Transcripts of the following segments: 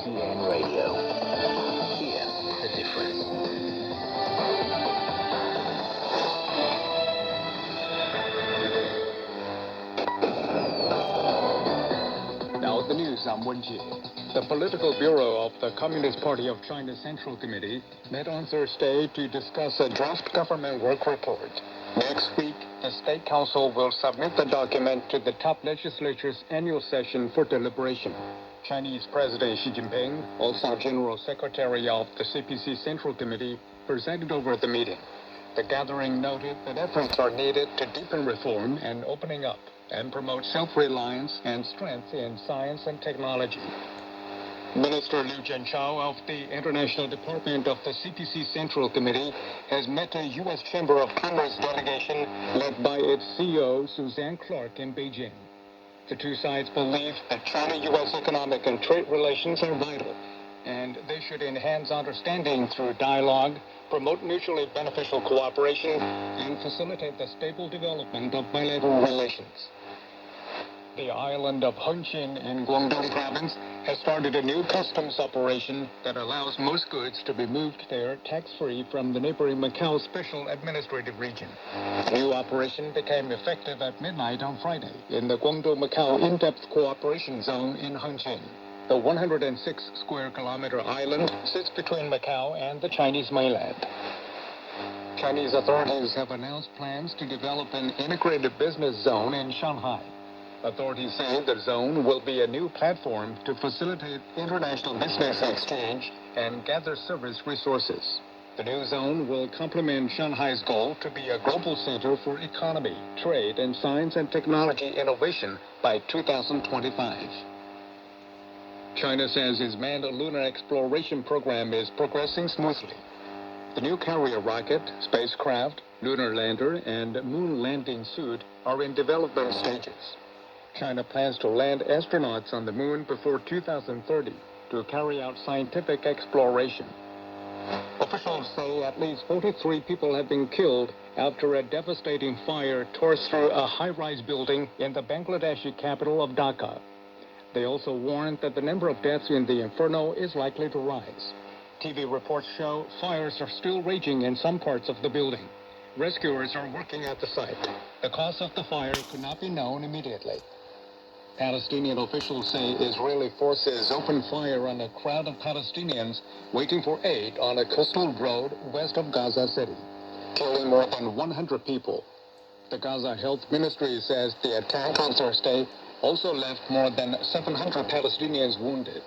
CGTN Radio. Hear the difference. Now the news, I'm Wenji. The Political Bureau of the Communist Party of China's Central Committee met on Thursday to discuss a draft government work report. Next week, the State Council will submit the document to the top legislature's annual session for deliberation. Chinese President Xi Jinping, also General Secretary of the CPC Central Committee, presided over the meeting. The gathering noted that efforts are needed to deepen reform and opening up and promote self-reliance and strength in science and technology. Minister Liu Jianchao of the International Department of the CPC Central Committee has met a U.S. Chamber of Commerce delegation led by its CEO, Suzanne Clark, in Beijing. The two sides believe that China-U.S. economic and trade relations are vital, and they should enhance understanding through dialogue, promote mutually beneficial cooperation, and facilitate the stable development of bilateral relations. The island of Hengqin in Guangdong province has started a new customs operation that allows most goods to be moved there tax-free from the neighboring Macau Special Administrative Region. The new operation became effective at midnight on Friday in the Guangdong-Macau In-Depth Cooperation Zone in Hengqin. The 106-square-kilometer island sits between Macau and the Chinese mainland. Chinese authorities have announced plans to develop an integrated business zone in Shanghai. Authorities say the zone will be a new platform to facilitate international business exchange and gather service resources. The new zone will complement Shanghai's goal to be a global center for economy, trade, and science and technology innovation by 2025. China says its manned lunar exploration program is progressing smoothly. The new carrier rocket, spacecraft, lunar lander, and moon landing suit are in development stages. China plans to land astronauts on the moon before 2030 to carry out scientific exploration. Officials say at least 43 people have been killed after a devastating fire tore through a high-rise building in the Bangladeshi capital of Dhaka. They also warned that the number of deaths in the inferno is likely to rise. TV reports show fires are still raging in some parts of the building. Rescuers are working at the site. The cause of the fire could not be known immediately. Palestinian officials say Israeli forces opened fire on a crowd of Palestinians waiting for aid on a coastal road west of Gaza City, killing more than 100 people. The Gaza Health Ministry says the attack on Thursday also left more than 700 Palestinians wounded,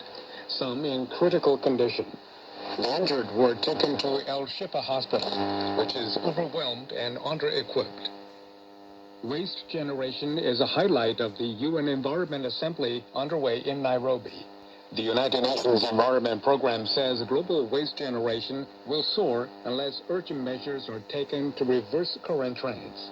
some in critical condition. The injured were taken to El Shifa Hospital, which is overwhelmed and under-equipped. Waste generation is a highlight of the UN Environment Assembly underway in Nairobi. The United Nations Environment Program says global waste generation will soar unless urgent measures are taken to reverse current trends.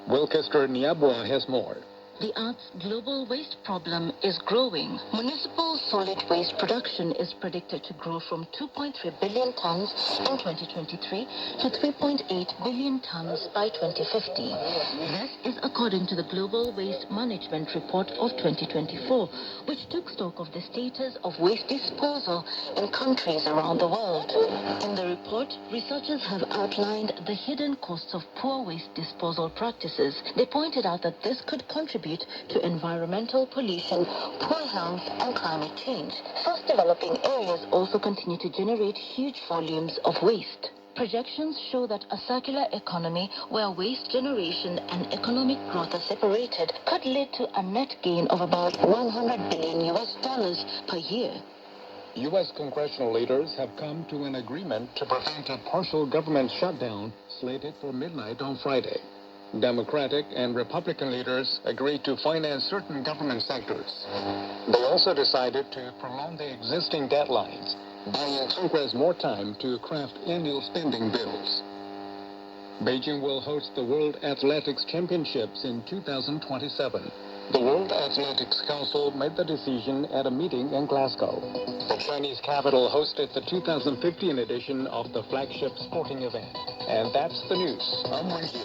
Wilkester Niabwa has more. The Earth's global waste problem is growing. Municipal solid waste production is predicted to grow from 2.3 billion tons in 2023 to 3.8 billion tons by 2050. This is according to the Global Waste Management Report of 2024, which took stock of the status of waste disposal in countries around the world. In the report, researchers have outlined the hidden costs of poor waste disposal practices. They pointed out that this could contribute to environmental pollution, poor health, and climate change. Fast-developing areas also continue to generate huge volumes of waste. Projections show that a circular economy where waste generation and economic growth are separated could lead to a net gain of about $100 billion per year. U.S. congressional leaders have come to an agreement to prevent a partial government shutdown slated for midnight on Friday. Democratic and Republican leaders agreed to finance certain government sectors. They also decided to prolong the existing deadlines, buying Congress more time to craft annual spending bills. Beijing will host the World Athletics Championships in 2027. The World Athletics Council made the decision at a meeting in Glasgow. The Chinese capital hosted the 2015 edition of the flagship sporting event. And that's the news. I'm Wenji.